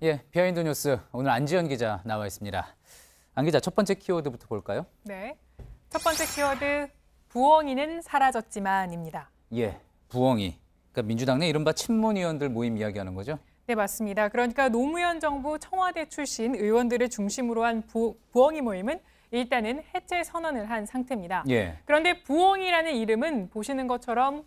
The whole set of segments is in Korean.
예, 비하인드 뉴스 오늘 안지연 기자 나와 있습니다. 안 기자, 첫 번째 키워드부터 볼까요? 네, 첫 번째 키워드 부엉이는 사라졌지만입니다. 예, 부엉이. 그러니까 민주당 내 이른바 친문의원들 모임 이야기하는 거죠? 네, 맞습니다. 그러니까 노무현 정부 청와대 출신 의원들을 중심으로 한 부엉이 모임은 일단은 해체 선언을 한 상태입니다. 예. 그런데 부엉이라는 이름은 보시는 것처럼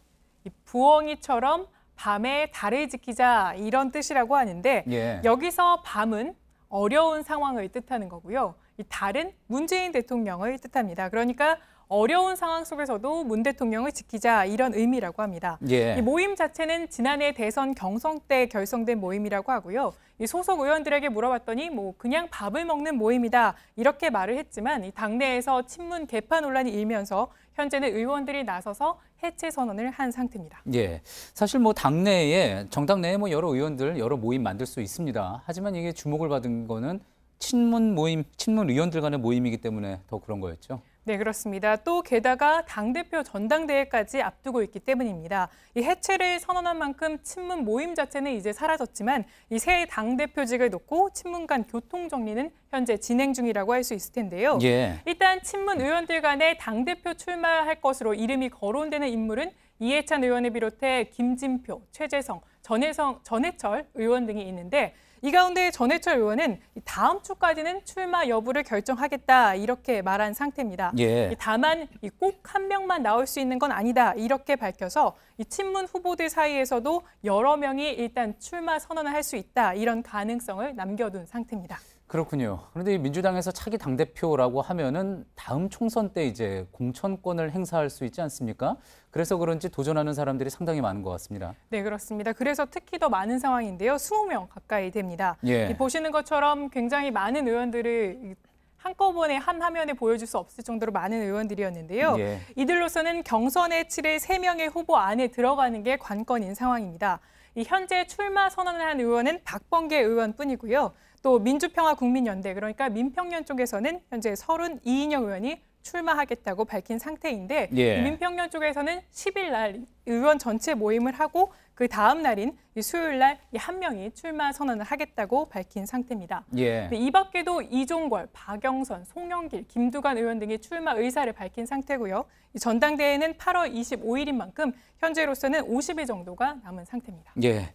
부엉이처럼 밤에 달을 지키자 이런 뜻이라고 하는데 예. 여기서 밤은 어려운 상황을 뜻하는 거고요. 이 달은 문재인 대통령을 뜻합니다. 그러니까 어려운 상황 속에서도 문 대통령을 지키자 이런 의미라고 합니다. 예. 이 모임 자체는 지난해 대선 경선 때 결성된 모임이라고 하고요. 이 소속 의원들에게 물어봤더니 그냥 밥을 먹는 모임이다 이렇게 말을 했지만 이 당내에서 친문 개파 논란이 일면서 현재는 의원들이 나서서 해체 선언을 한 상태입니다. 예, 사실 당내에 정당 내에 여러 의원들 여러 모임 만들 수 있습니다. 하지만 이게 주목을 받은 거는 친문 모임, 친문 의원들 간의 모임이기 때문에 더 그런 거였죠. 네, 그렇습니다. 또 게다가 당대표 전당대회까지 앞두고 있기 때문입니다. 이 해체를 선언한 만큼 친문 모임 자체는 이제 사라졌지만 이 새 당대표직을 놓고 친문 간 교통 정리는 현재 진행 중이라고 할 수 있을 텐데요. 예. 일단 친문 의원들 간에 당대표 출마할 것으로 이름이 거론되는 인물은 이해찬 의원을 비롯해 김진표, 최재성, 전해철 의원 등이 있는데 이 가운데 전해철 의원은 다음 주까지는 출마 여부를 결정하겠다 이렇게 말한 상태입니다. 예. 다만 꼭 한 명만 나올 수 있는 건 아니다 이렇게 밝혀서 이 친문 후보들 사이에서도 여러 명이 일단 출마 선언을 할 수 있다 이런 가능성을 남겨둔 상태입니다. 그렇군요. 그런데 민주당에서 차기 당대표라고 하면은 다음 총선 때 이제 공천권을 행사할 수 있지 않습니까? 그래서 그런지 도전하는 사람들이 상당히 많은 것 같습니다. 네, 그렇습니다. 그래서 특히 더 많은 상황인데요. 20명 가까이 됩니다. 예. 보시는 것처럼 굉장히 많은 의원들을 한꺼번에 한 화면에 보여줄 수 없을 정도로 많은 의원들이었는데요. 예. 이들로서는 경선에 치를 3명의 후보 안에 들어가는 게 관건인 상황입니다. 현재 출마 선언을 한 의원은 박범계 의원뿐이고요. 또 민주평화국민연대, 그러니까 민평연 쪽에서는 현재 32인영 의원이 출마하겠다고 밝힌 상태인데 예. 이 민평연 쪽에서는 10일 날 의원 전체 모임을 하고 그 다음 날인 수요일 날 한 명이 출마 선언을 하겠다고 밝힌 상태입니다. 예. 이 밖에도 이종걸, 박영선, 송영길, 김두관 의원 등이 출마 의사를 밝힌 상태고요. 이 전당대회는 8월 25일인 만큼 현재로서는 50일 정도가 남은 상태입니다. 예.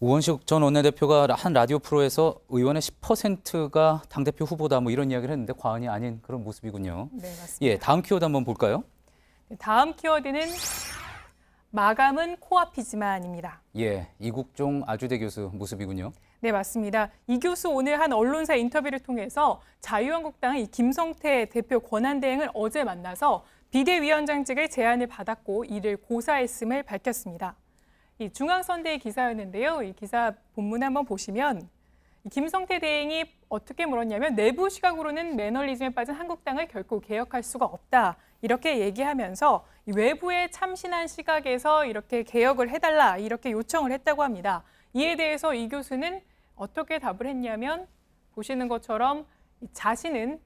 우원식 전 원내대표가 한 라디오 프로에서 의원의 10%가 당대표 후보다 이런 이야기를 했는데 과언이 아닌 그런 모습이군요. 네, 맞습니다. 예, 다음 키워드 한번 볼까요? 다음 키워드는 마감은 코앞이지만입니다. 예, 이국종 아주대 교수 모습이군요. 네, 맞습니다. 이 교수 오늘 한 언론사 인터뷰를 통해서 자유한국당의 김성태 대표 권한대행을 어제 만나서 비대위원장직을 제안을 받았고 이를 고사했음을 밝혔습니다. 이 중앙선대의 기사였는데요. 이 기사 본문 한번 보시면 김성태 대행이 어떻게 물었냐면 내부 시각으로는 매너리즘에 빠진 한국당을 결코 개혁할 수가 없다. 이렇게 얘기하면서 외부의 참신한 시각에서 이렇게 개혁을 해달라 이렇게 요청을 했다고 합니다. 이에 대해서 이 교수는 어떻게 답을 했냐면 보시는 것처럼 자신은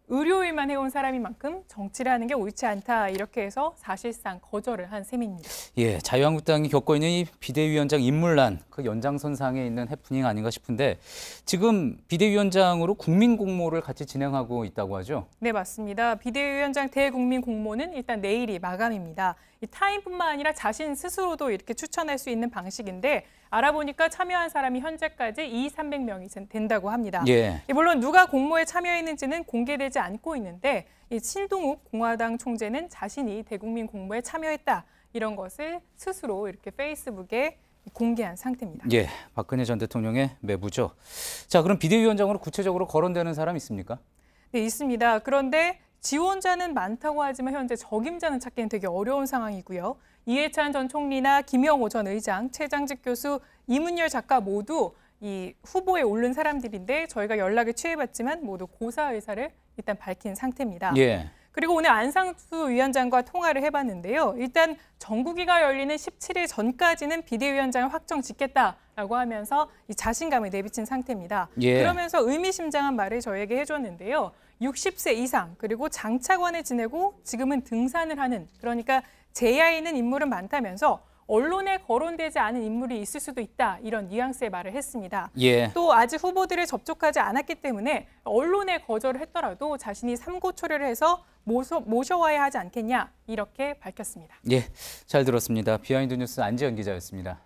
의료일만 해온 사람인 만큼 정치를 하는 게 옳지 않다 이렇게 해서 사실상 거절을 한 셈입니다. 예, 자유한국당이 겪고 있는 이 비대위원장 인물난 그 연장선상에 있는 해프닝 아닌가 싶은데 지금 비대위원장으로 국민공모를 같이 진행하고 있다고 하죠? 네, 맞습니다. 비대위원장 대국민공모는 일단 내일이 마감입니다. 이 타인뿐만 아니라 자신 스스로도 이렇게 추천할 수 있는 방식인데 알아보니까 참여한 사람이 현재까지 200~300명이 된다고 합니다. 예. 물론 누가 공모에 참여했는지는 공개되지 않고 있는데 이 신동욱 공화당 총재는 자신이 대국민 공모에 참여했다 이런 것을 스스로 이렇게 페이스북에 공개한 상태입니다. 예, 박근혜 전 대통령의 매부죠. 자, 그럼 비대위원장으로 구체적으로 거론되는 사람 있습니까? 네, 있습니다. 그런데 지원자는 많다고 하지만 현재 적임자는 찾기는 되게 어려운 상황이고요. 이해찬 전 총리나 김영호 전 의장, 최장직 교수, 이문열 작가 모두 이 후보에 오른 사람들인데 저희가 연락을 취해봤지만 모두 고사 의사를 일단 밝힌 상태입니다. 예. 그리고 오늘 안상수 위원장과 통화를 해봤는데요. 일단 정국이가 열리는 17일 전까지는 비대위원장을 확정 짓겠다라고 하면서 이 자신감을 내비친 상태입니다. 예. 그러면서 의미심장한 말을 저에게 해줬는데요. 60세 이상 그리고 장차관을 지내고 지금은 등산을 하는 그러니까 재야 있는 인물은 많다면서 언론에 거론되지 않은 인물이 있을 수도 있다. 이런 뉘앙스의 말을 했습니다. 예. 또 아직 후보들을 접촉하지 않았기 때문에 언론에 거절을 했더라도 자신이 삼고 초려를 해서 모셔와야 하지 않겠냐 이렇게 밝혔습니다. 예, 잘 들었습니다. 비하인드 뉴스 안지연 기자였습니다.